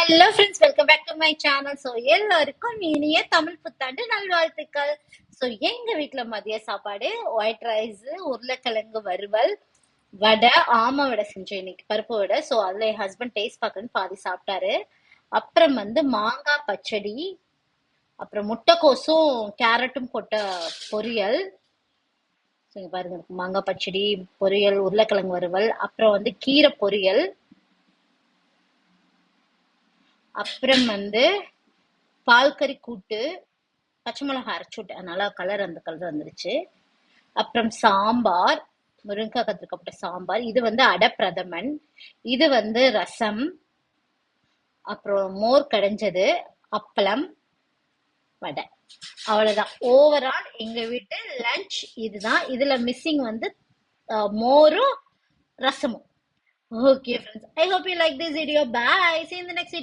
Hello friends, welcome back to my channel. So எல்லாருக்கும் இனிய தமிழ் புத்தாண்டு நல்வாழ்த்துக்கள். ஸோ எங்க வீட்ல மதிய சாப்பாடு ஒயிட் ரைஸ், உருளைக்கிழங்கு வறுவல், வடை, ஆமை வடை செஞ்சோம் இன்னைக்கு, பருப்பு வடை. ஸோ அதுல என் ஹஸ்பண்ட் டேஸ்ட் பார்க்கணும்னு பாதி சாப்பிட்டாரு. அப்புறம் மாங்காய் பச்சடி, அப்புறம் முட்டைக்கோசும் கேரட்டும் போட்ட பொரியல். ஸோ இங்க பாருங்க, மாங்காய் பச்சடி, பொரியல், உருளைக்கிழங்கு வறுவல், அப்புறம் கீரை பொரியல், அப்புறம் பால்கறி கூட்டு, பச்சை மிளகாய் அரைச்சு விட்டேன், அதனால அந்த கலர் வந்துருச்சு. அப்புறம் சாம்பார், முருங்கைக்காய் கத்திரிக்காய் போட்ட சாம்பார். இது அடை பிரதமன். இது ரசம், அப்புறம் மோர் கடைஞ்சது, அப்பளம், வடை. அவ்வளவுதான். ஓவரால் எங்க வீட்டு லஞ்ச் இதுதான். இதுல மிஸ்ஸிங் மோரும் ரசமும். Okay friends, I hope you like this video. Bye, see you in the next video.